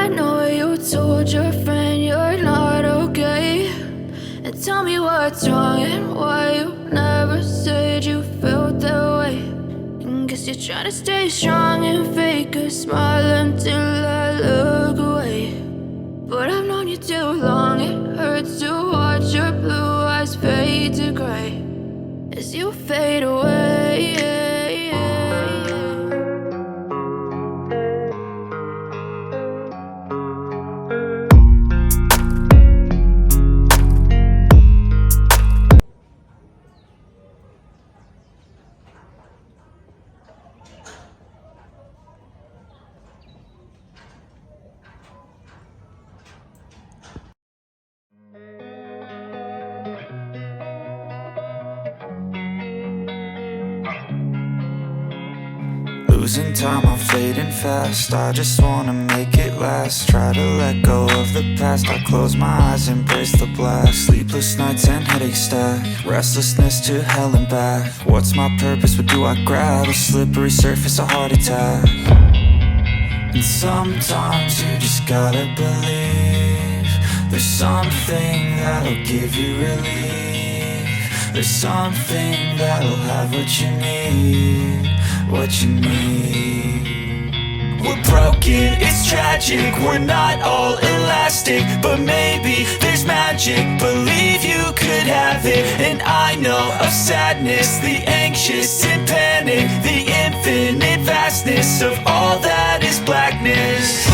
I know you told your friend you're not okay. And tell me what's wrong and why you never said you felt that way. And guess you're trying to stay strong and fake a smile until I look away. But I've known you too long, it hurts to watch your blue eyes fade to gray as you fade away. Losing time, I'm fading fast. I just wanna make it last. Try to let go of the past. I close my eyes, embrace the blast. Sleepless nights and headaches stack. Restlessness to hell and back. What's my purpose? What do I grab? A slippery surface, a heart attack. And sometimes you just gotta believe there's something that'll give you relief. There's something that'll have what you need, what you need. We're broken, it's tragic, we're not all elastic, but maybe there's magic. Believe you could have it, and I know of sadness, the anxious and panic, the infinite vastness of all that is blackness.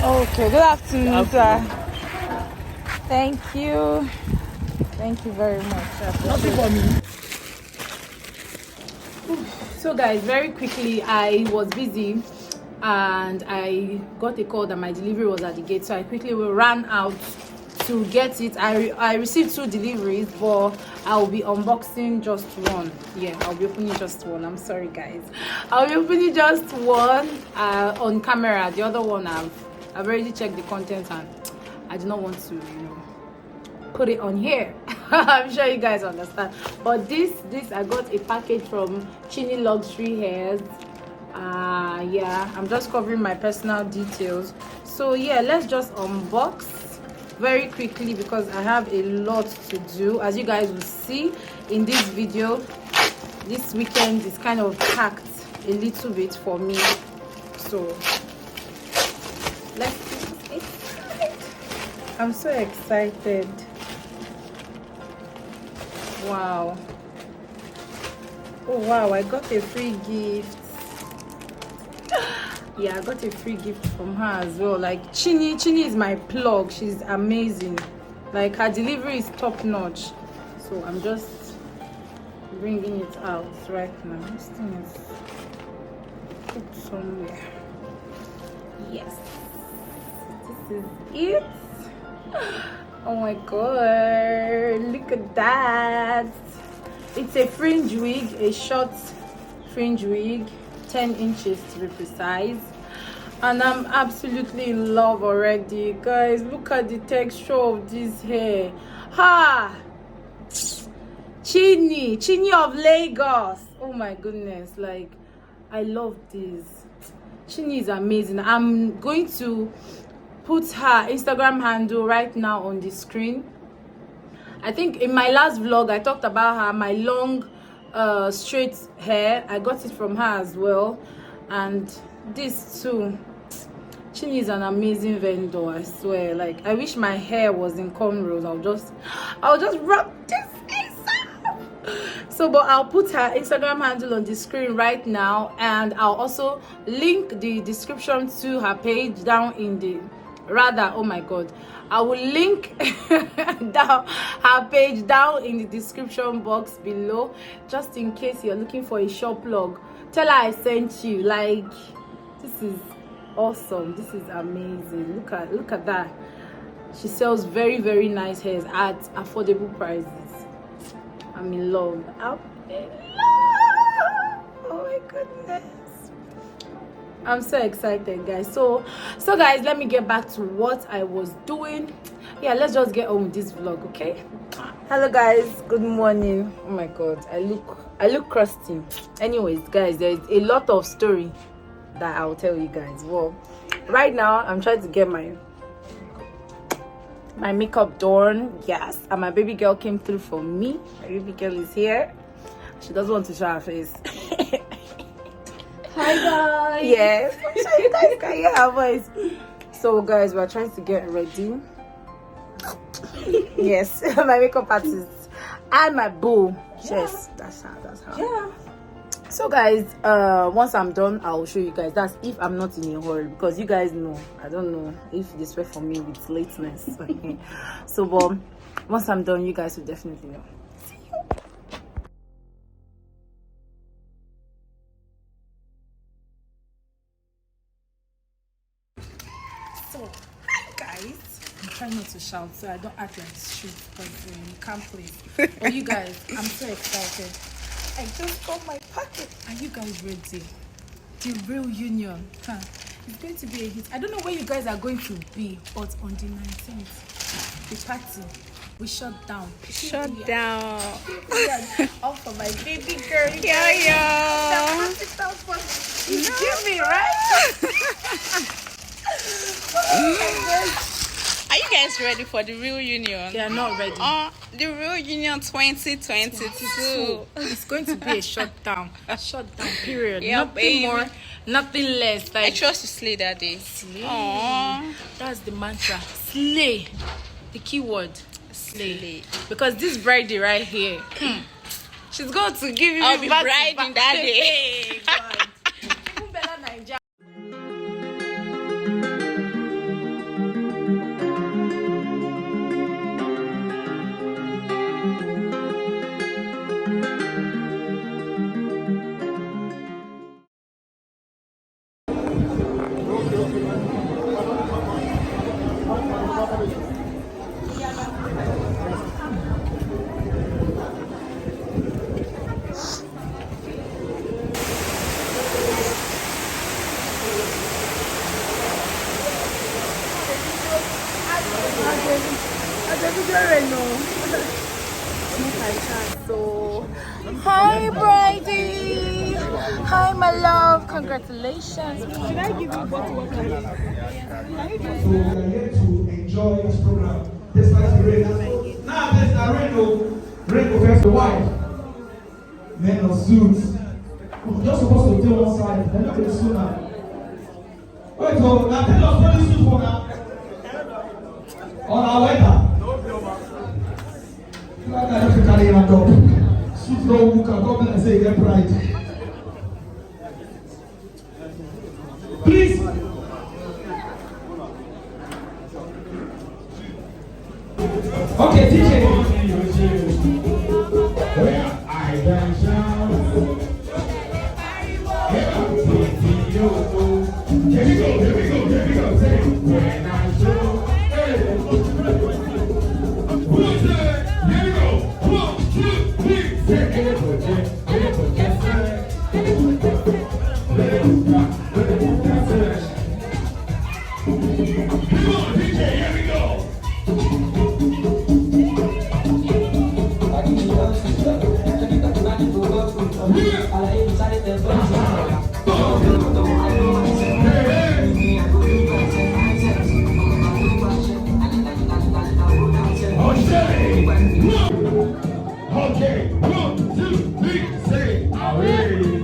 Okay, good afternoon, sir. Thank you. Thank you very much. Nothing for me. So guys, very quickly, I was busy and I got a call that my delivery was at the gate, so I quickly ran out to get it. I received 2 deliveries, but I'll be unboxing just one. Yeah, I'll be opening just one. I'm sorry guys, I'll be opening just one on camera. The other one I've already checked the contents and I do not want to, put it on here. I'm sure you guys understand. But this I got a package from Chini Luxury Hairs. Yeah, I'm just covering my personal details. So yeah, let's just unbox very quickly because I have a lot to do. As you guys will see in this video, this weekend is kind of packed a little bit for me. So let's see. I'm so excited. Wow. Oh wow, I got a free gift. Yeah, I got a free gift from her as well. Like Chini is my plug. She's amazing. Like her delivery is top notch. So I'm just bringing it out right now. This thing is put somewhere. Yes, this is it. Oh my god, look at that. It's a fringe wig, a short fringe wig, 10 inches to be precise, and I'm absolutely in love already. Guys, look at the texture of this hair. Ha! Chini of Lagos. Oh my goodness, like I love this. Chini is amazing. I'm going to put her Instagram handle right now on the screen. I think in my last vlog I talked about her, my long straight hair. I got it from her as well, and this too. Chini is an amazing vendor, I swear. Like, I wish my hair was in cornrows. I'll just rub this ASAP. So, but I'll put her Instagram handle on the screen right now, and I'll also link the description to her page down in the oh my god, I will link down her page down in the description box below, just in case you're looking for a shop plug. Tell her I sent you. Like, this is awesome. This is amazing. Look at that. She sells very, very nice hairs at affordable prices. I'm in love. I'm in love. Oh my goodness, I'm so excited, guys. So guys, let me get back to what I was doing. Yeah, let's just get on with this vlog, okay? Hello guys, good morning. Oh my god, I look crusty. Anyways, guys, there's a lot of story that I'll tell you guys. Well, right now I'm trying to get my makeup done. Yes, and my baby girl came through for me. My baby girl is here. She doesn't want to show her face. Hi guys. Yes, so you guys can hear her voice. So guys, we're trying to get ready. Yes, my makeup artist and my boo. Yes, that's how. Yeah. So guys, once I'm done, I'll show you guys. That's if I'm not in a hurry, because you guys know, I don't know if this works for me with lateness. So, but once I'm done, you guys will definitely know. See you. So, hi guys. I'm trying not to shout so I don't act like shit, because you can't play. Oh, you guys, I'm so excited. I just got my packet. Are you guys ready? The real union. It's going to be a hit. I don't know where you guys are going to be, but on the 19th, the party, we shut down. Shut down. All for my baby girl. Yeah. You give me, right? Are you guys ready for the real union? They are not ready. The real union 2022. It's going to be a shutdown. A shutdown period. Yeah, nothing baby. more, nothing less. Like, I trust you slay that day. slay. Aww. That's the mantra. Slay. The key word. Slay. Because this bride right here, she's going to give you. I'll be back to bride back. in that day. Hey, God. Even better Naija. So, hi Bridie, hi my love, congratulations. Should I give you bottle water? So we are here to enjoy this program. Despite the rain. Now there's a rain over the wife. Men of suits. We're just supposed to do one side, then look at the suit now. Wait, so now tell us what this suit for now. On our weather. Like I have to carry a dog. Suit no who can come and say get pride. Please. Okay, DJ. Where I can shout. Here we go. Say, when I show. Hey. Who's there? Here we go. 1, 2, 3. Say, come on, DJ, here we go. Yeah. Okay, 1, 2, 3, say away.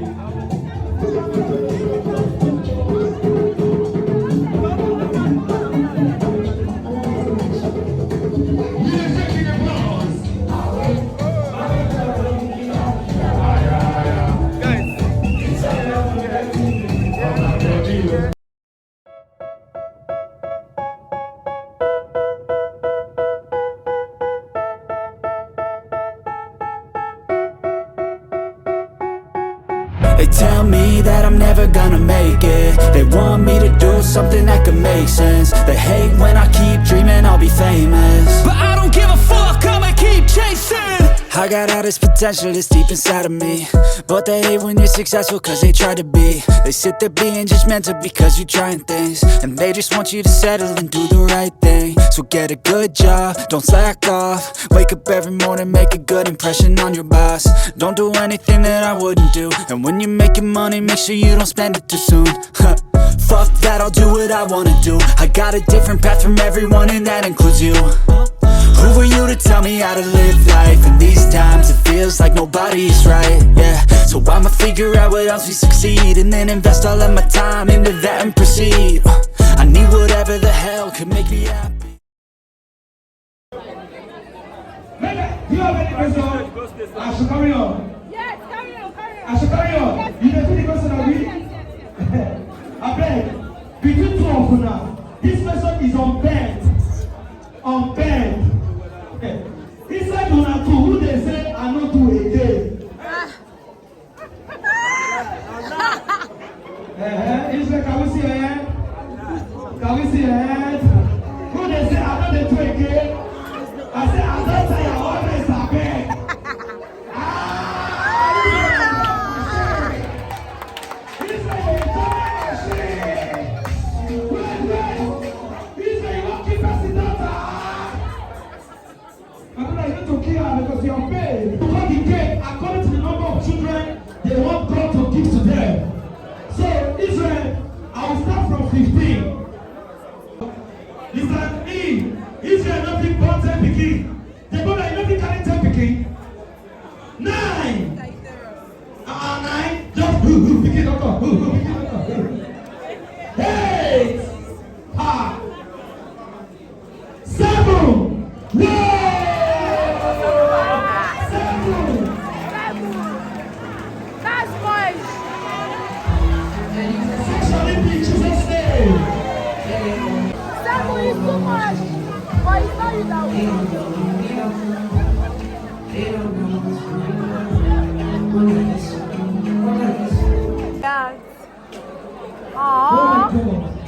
They tell me that I'm never gonna make it. They want me to do something that could make sense. They hate when I keep dreaming I'll be famous, but I don't give a fuck, I'ma keep chasing. I got all this potential that's deep inside of me, but they hate when you're successful cause they try to be. They sit there being judgmental because you're trying things, and they just want you to settle and do the right thing. So get a good job, don't slack off. Wake up every morning, make a good impression on your boss. Don't do anything that I wouldn't do, and when you're making money, make sure you don't spend it too soon. Fuck that, I'll do what I wanna do. I got a different path from everyone, and that includes you. Who are you to tell me how to live life? In these times it feels like nobody is right, yeah. So I'ma figure out what else we succeed, and then invest all of my time into that and proceed. I need whatever the hell could make me happy. Do you have any question? I should carry on. Yes, carry on. I should carry on. Yes, You don't see the question of me? I beg. Between two of you now, this person is unbent. Unbent. Inside una two, who they say I not do again? Israel, can we see your hand? Can we see your hand? Who they say I not do again? I say I don't say I always abeg. Israel, you don't machine. Wait. Israel, you won't keep us in I need to kill her because you are paid. Because the cake, according to the number of children they want God to give to them. So, Israel, I will start from 15. It's like me. Israel not be born 10 pikin. The brother, you not be carrying 10 pikin. 9. 9. Just pikin don't come. 8. 7. No!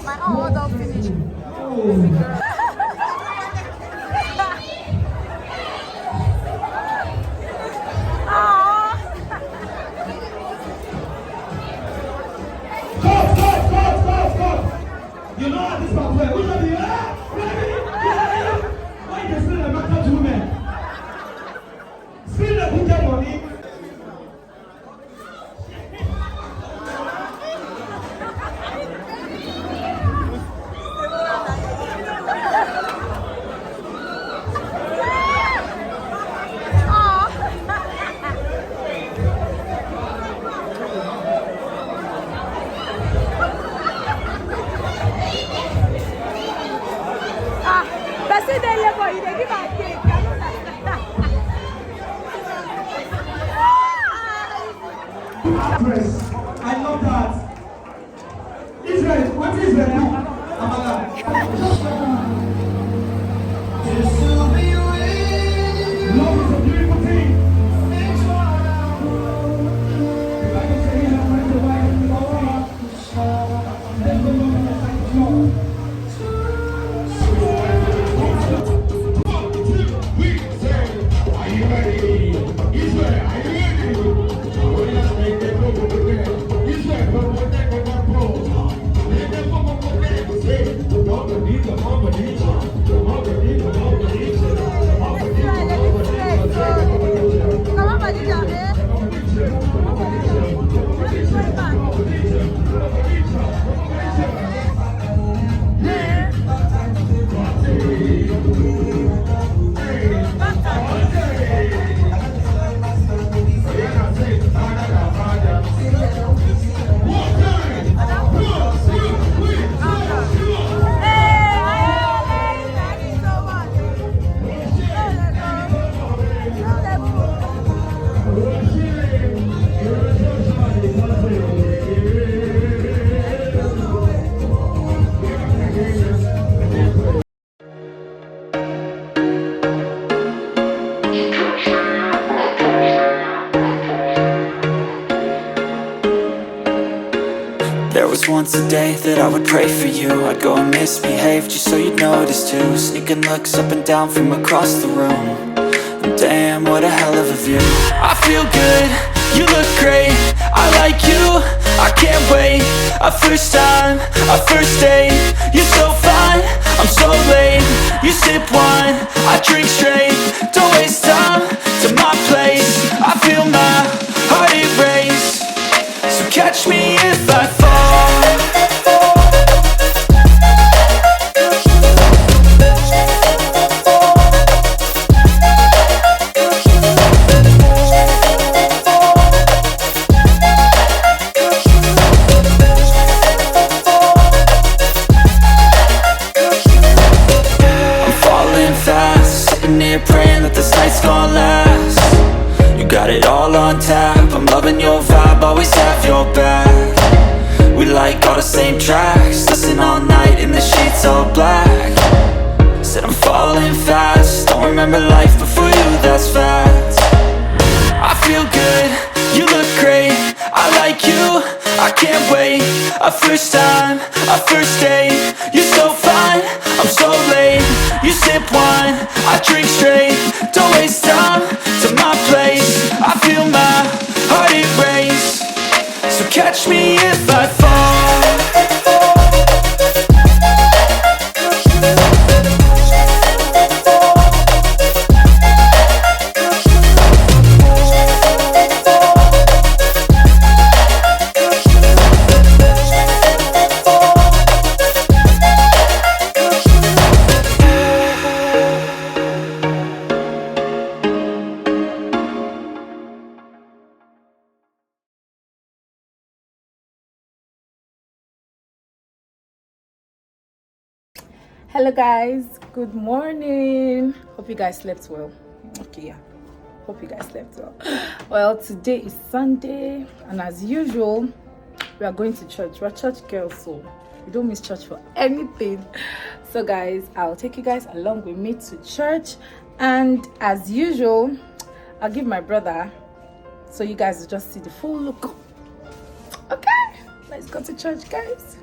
My own don't finish. You know how this part where we should be why they still a matter to women? Still a good money. I love that. Israel, what is the book? Love is a beautiful thing. If I can say I'm going to wife, let's go on the second floor. 1, 2, 3, say, are you ready? Israel, are you ready? Israel, There was once a day that I would pray for you. I'd go and misbehave just so you'd notice too. Sneaking looks up and down from across the room. And damn, what a hell of a view. I feel good, you look great, I like you, I can't wait. A first time, a first date. You're so fine, I'm so late. You sip wine, I drink straight. Don't waste time to my place. I feel my heart erase. So catch me if I fall. I'm falling fast, sitting here praying that this night's gonna last. You got it all on tap, I'm loving your vibe, always have your back. We like all the same tracks, listen all night in the sheets all black. Said I'm falling fast, don't remember life before you, that's fact. I feel good, you look great, I like you, I can't wait. A first time, a first date. You're so fine, I'm so late. You sip wine, I drink straight. Don't waste time to my place. I feel my heart erase. So catch me if I fall. Hello guys, good morning. Hope you guys slept well. Okay, yeah, hope you guys slept well. Well, today is Sunday, and as usual we are going to church. We're church girls, so we don't miss church for anything. So guys, I'll take you guys along with me to church, and as usual I'll give my brother, so you guys will just see the full look. Okay, let's go to church, guys.